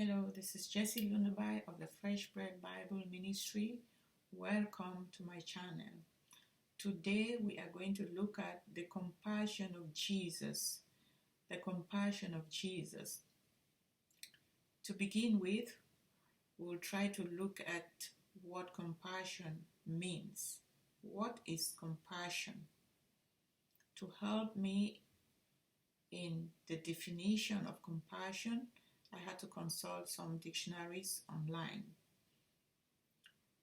Hello, this is Jessie Lunabai of the Fresh Bread Bible Ministry. Welcome to my channel. Today we are going to look at the compassion of Jesus. The compassion of Jesus. To begin with, we'll try to look at what compassion means. What is compassion? To help me in the definition of compassion, I had to consult some dictionaries online.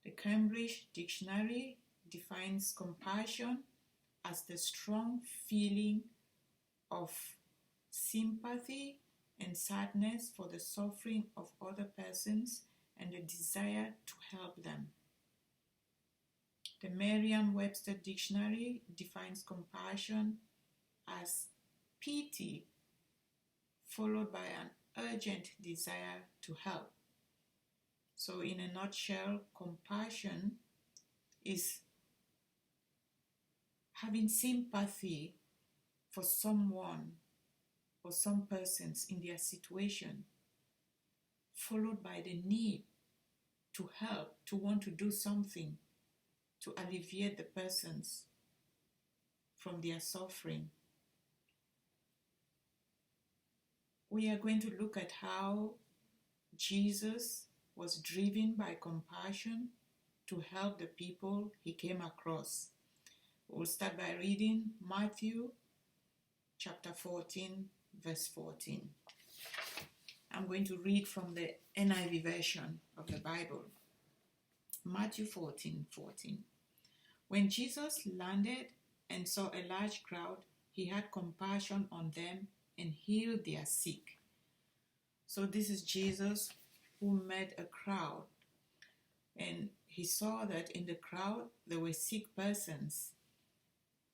The Cambridge Dictionary defines compassion as the strong feeling of sympathy and sadness for the suffering of other persons and the desire to help them. The Merriam-Webster Dictionary defines compassion as pity followed by an urgent desire to help. So in a nutshell, compassion is having sympathy for someone or some persons in their situation, followed by the need to help, to want to do something to alleviate the persons from their suffering. We are going to look at how Jesus was driven by compassion to help the people he came across. We'll start by reading Matthew chapter 14, verse 14. I'm going to read from the NIV version of the Bible. Matthew 14:14. When Jesus landed and saw a large crowd, he had compassion on them and healed their sick. So this is Jesus who met a crowd, and he saw that in the crowd there were sick persons,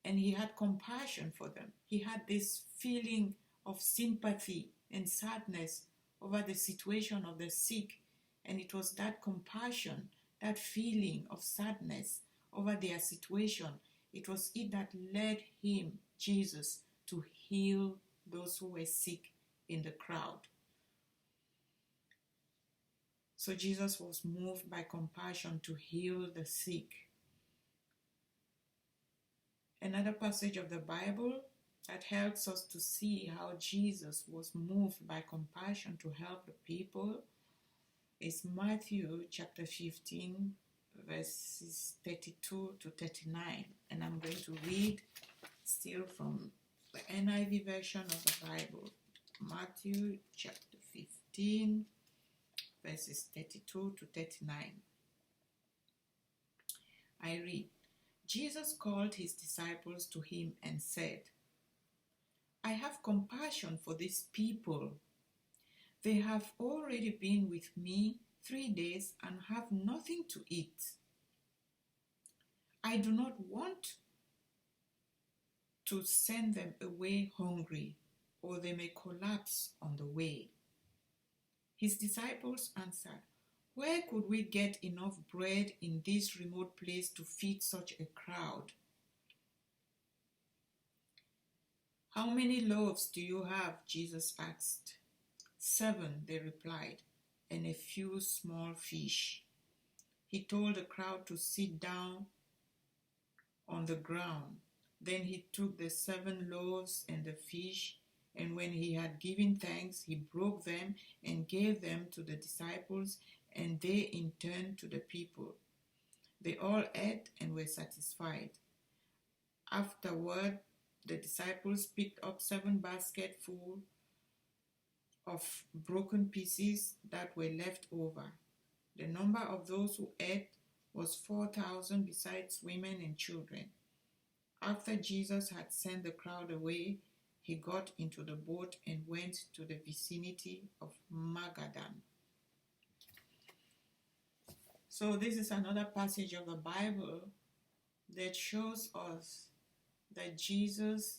and he had compassion for them. He had this feeling of sympathy and sadness over the situation of the sick, and it was that compassion, that feeling of sadness over their situation, it was it that led him, Jesus, to heal those who were sick in the crowd. So Jesus was moved by compassion to heal the sick. Another passage of the Bible that helps us to see how Jesus was moved by compassion to help the people is Matthew chapter 15, verses 32 to 39. And I'm going to read still from the NIV version of the Bible. Matthew chapter 15, verses 32 to 39. I read, Jesus called his disciples to him and said, I have compassion for these people. They have already been with me 3 days and have nothing to eat. I do not want to send them away hungry, or they may collapse on the way. His disciples answered, Where could we get enough bread in this remote place to feed such a crowd? How many loaves do you have? Jesus asked. 7, they replied, and a few small fish. He told the crowd to sit down on the ground. Then he took the 7 loaves and the fish, and when he had given thanks, he broke them and gave them to the disciples, and they in turn to the people. They all ate and were satisfied. Afterward, the disciples picked up 7 basketfuls of broken pieces that were left over. The number of those who ate was 4,000 besides women and children. After Jesus had sent the crowd away, he got into the boat and went to the vicinity of Magadan. So this is another passage of the Bible that shows us that Jesus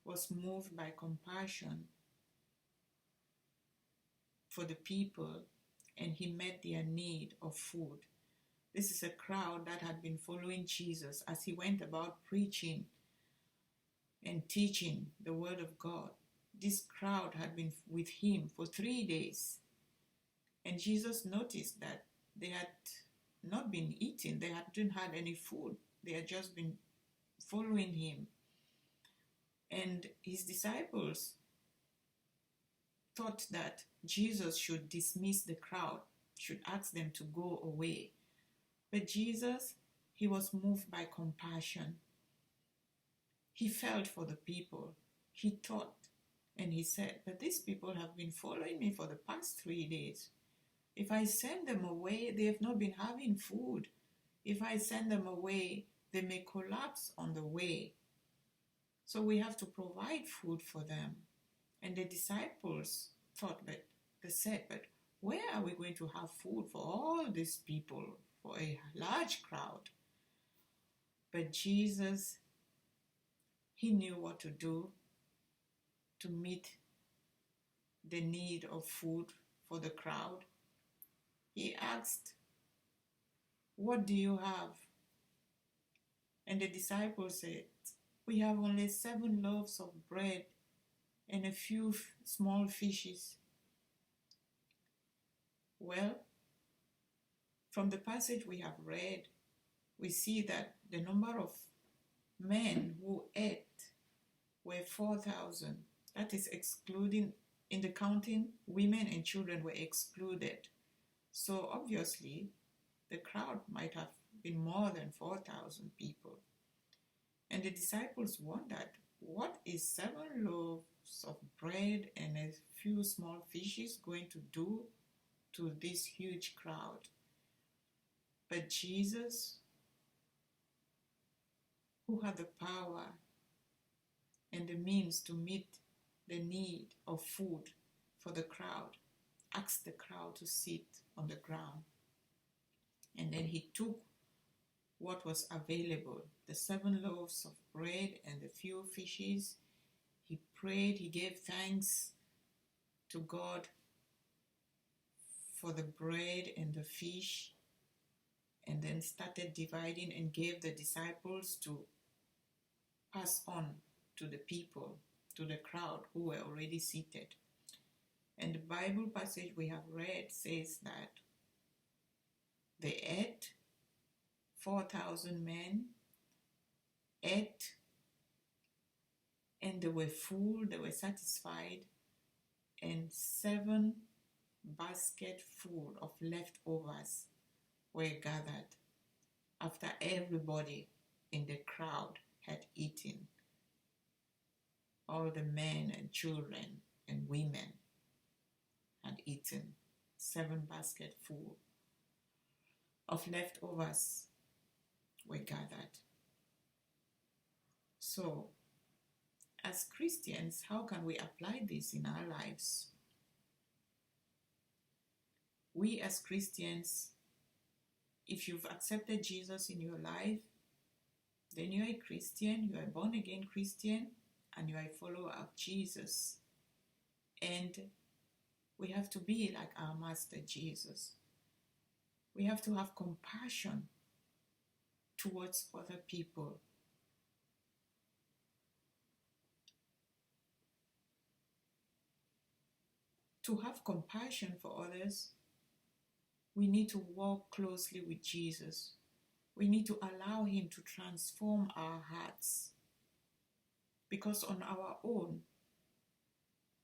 was moved by compassion for the people, and he met their need of food. This is a crowd that had been following Jesus as he went about preaching and teaching the word of God. This crowd had been with him for 3 days, And Jesus noticed that they had not been eating, they hadn't had any food, they had just been following him. And his disciples thought that Jesus should dismiss the crowd, should ask them to go away. But Jesus, he was moved by compassion. He felt for the people. He thought and he said, but these people have been following me for the past 3 days. If I send them away, they have not been having food. If I send them away, they may collapse on the way. So we have to provide food for them. And the disciples thought, but they said, but where are we going to have food for all these people, for a large crowd? But Jesus, he knew what to do to meet the need of food for the crowd. He asked, what do you have? And the disciples said, we have only 7 loaves of bread and a few small fishes. Well, from the passage we have read, we see that the number of men who ate were 4,000. That is excluding, in the counting, women and children were excluded. So obviously, the crowd might have been more than 4,000 people. And the disciples wondered, what is 7 loaves of bread and a few small fishes going to do to this huge crowd? But Jesus, who had the power and the means to meet the need of food for the crowd, asked the crowd to sit on the ground. And then he took what was available, the 7 loaves of bread and the few fishes. He prayed, he gave thanks to God for the bread and the fish, and then started dividing and gave the disciples to pass on to the people, to the crowd who were already seated. And the Bible passage we have read says that they ate, 4,000 men ate, and they were full, they were satisfied, and 7 baskets full of leftovers were gathered after everybody in the crowd had eaten. All the men and children and women had eaten. 7 baskets full of leftovers were gathered. So, as Christians, how can we apply this in our lives? We as Christians, if you've accepted Jesus in your life, then you're a Christian, you're a born-again Christian, and you're a follower of Jesus. And we have to be like our Master Jesus. We have to have compassion towards other people. To have compassion for others, we need to walk closely with Jesus. We need to allow him to transform our hearts. Because on our own,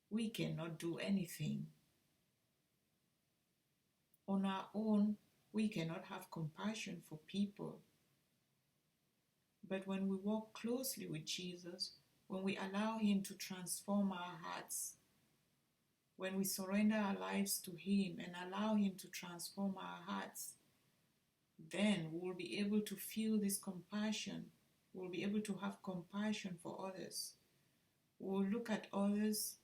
we cannot do anything. On our own, we cannot have compassion for people. But when we walk closely with Jesus, when we allow him to transform our hearts, when we surrender our lives to him and allow him to transform our hearts, then we'll be able to feel this compassion. We'll be able to have compassion for others. We'll look at others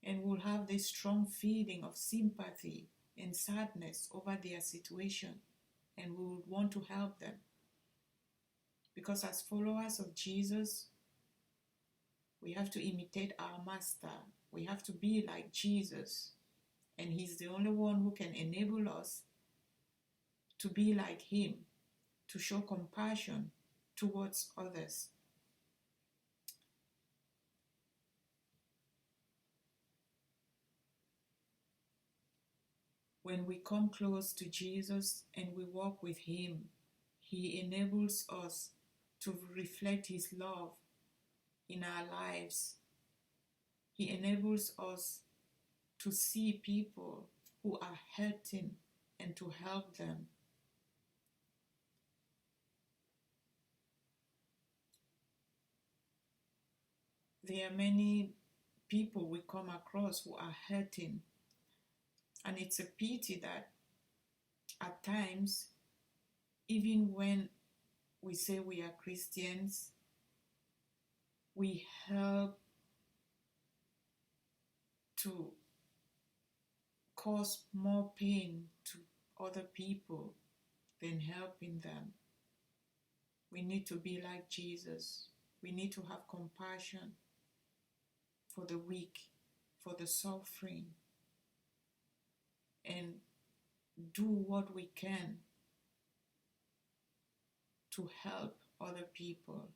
and we'll have this strong feeling of sympathy and sadness over their situation, and we would want to help them. Because as followers of Jesus, we have to imitate our Master. We have to be like Jesus, and he's the only one who can enable us to be like him, to show compassion towards others. When we come close to Jesus and we walk with Him, He enables us to reflect His love in our lives. He enables us to see people who are hurting and to help them. There are many people we come across who are hurting, and it's a pity that at times, even when we say we are Christians, we help to cause more pain to other people than helping them. We need to be like Jesus. We need to have compassion for the weak, for the suffering, and do what we can to help other people.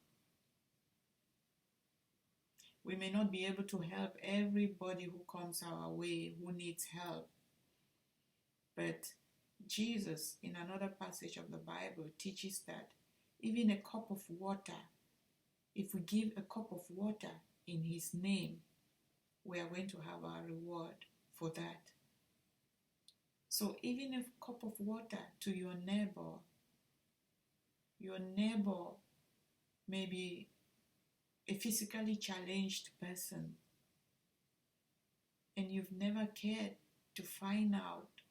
We may not be able to help everybody who comes our way, who needs help. But Jesus, in another passage of the Bible, teaches that even a cup of water, if we give a cup of water in His name, we are going to have our reward for that. So even a cup of water to your neighbor may be a physically challenged person, and you've never cared to find out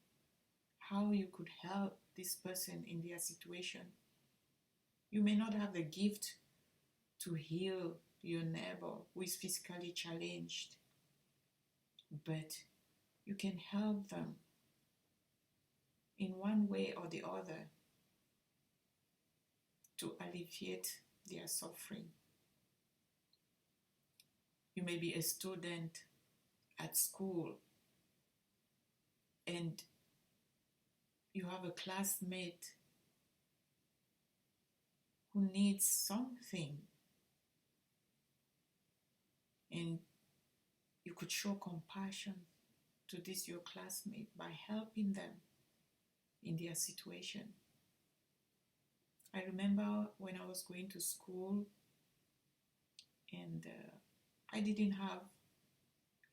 how you could help this person in their situation. You may not have the gift to heal your neighbor who is physically challenged, but you can help them in one way or the other to alleviate their suffering. You may be a student at school and you have a classmate who needs something, and you could show compassion to your classmate by helping them in their situation. I remember when I was going to school and I didn't have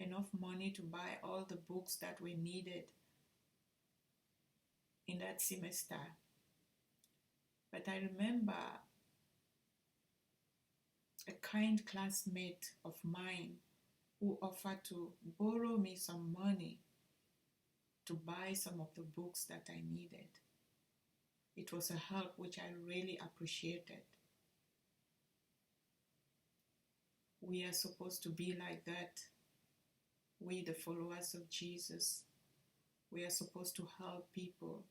enough money to buy all the books that were needed in that semester. But I remember a kind classmate of mine who offered to borrow me some money to buy some of the books that I needed. It was a help which I really appreciated. We are supposed to be like that. We, the followers of Jesus, we are supposed to help people,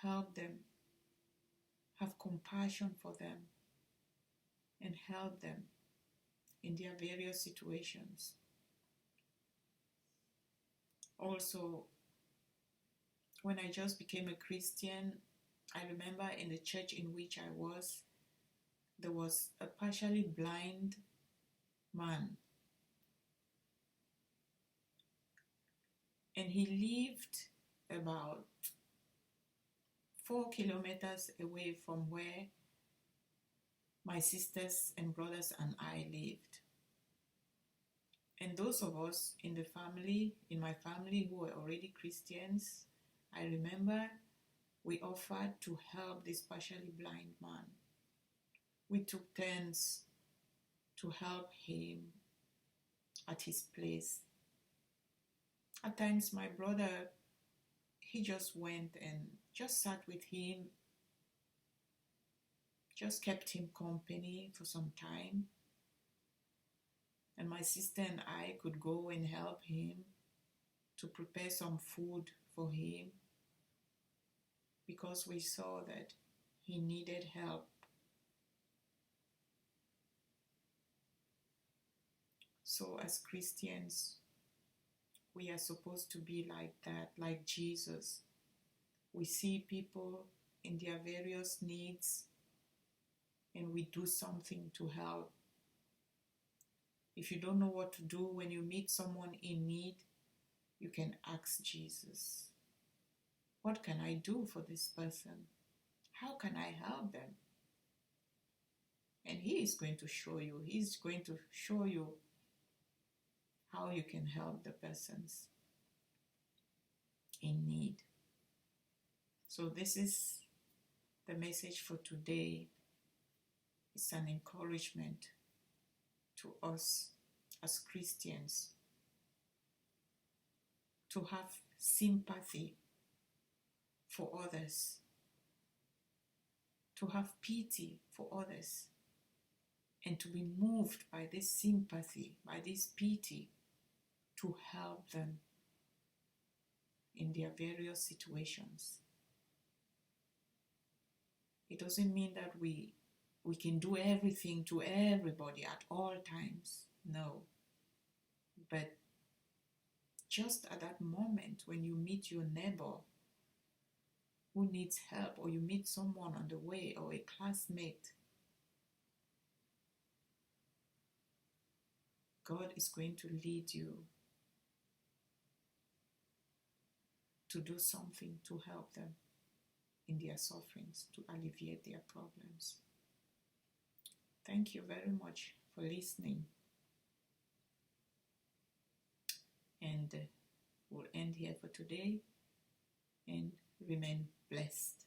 help them, have compassion for them, and help them in their various situations. Also, when I just became a Christian, I remember in the church in which I was, there was a partially blind man. And he lived about 4 kilometers away from where my sisters and brothers and I lived. And those of us in my family who were already Christians, I remember we offered to help this partially blind man. We took turns to help him at his place. At times my brother, he just went and just sat with him, just kept him company for some time. And my sister and I could go and help him to prepare some food for him because we saw that he needed help. So as Christians, we are supposed to be like that, like Jesus. We see people in their various needs and we do something to help. If you don't know what to do when you meet someone in need, you can ask Jesus. What can I do for this person? How can I help them? And He is going to show you. He's going to show you how you can help the persons in need. So this is the message for today. It's an encouragement to us as Christians to have sympathy for others, to have pity for others, and to be moved by this sympathy, by this pity, to help them in their various situations. It doesn't mean that we can do everything to everybody at all times. No. But just at that moment when you meet your neighbor who needs help, or you meet someone on the way, or a classmate, God is going to lead you to do something to help them in their sufferings, to alleviate their problems. Thank you very much for listening. And we'll end here for today, and remain blessed.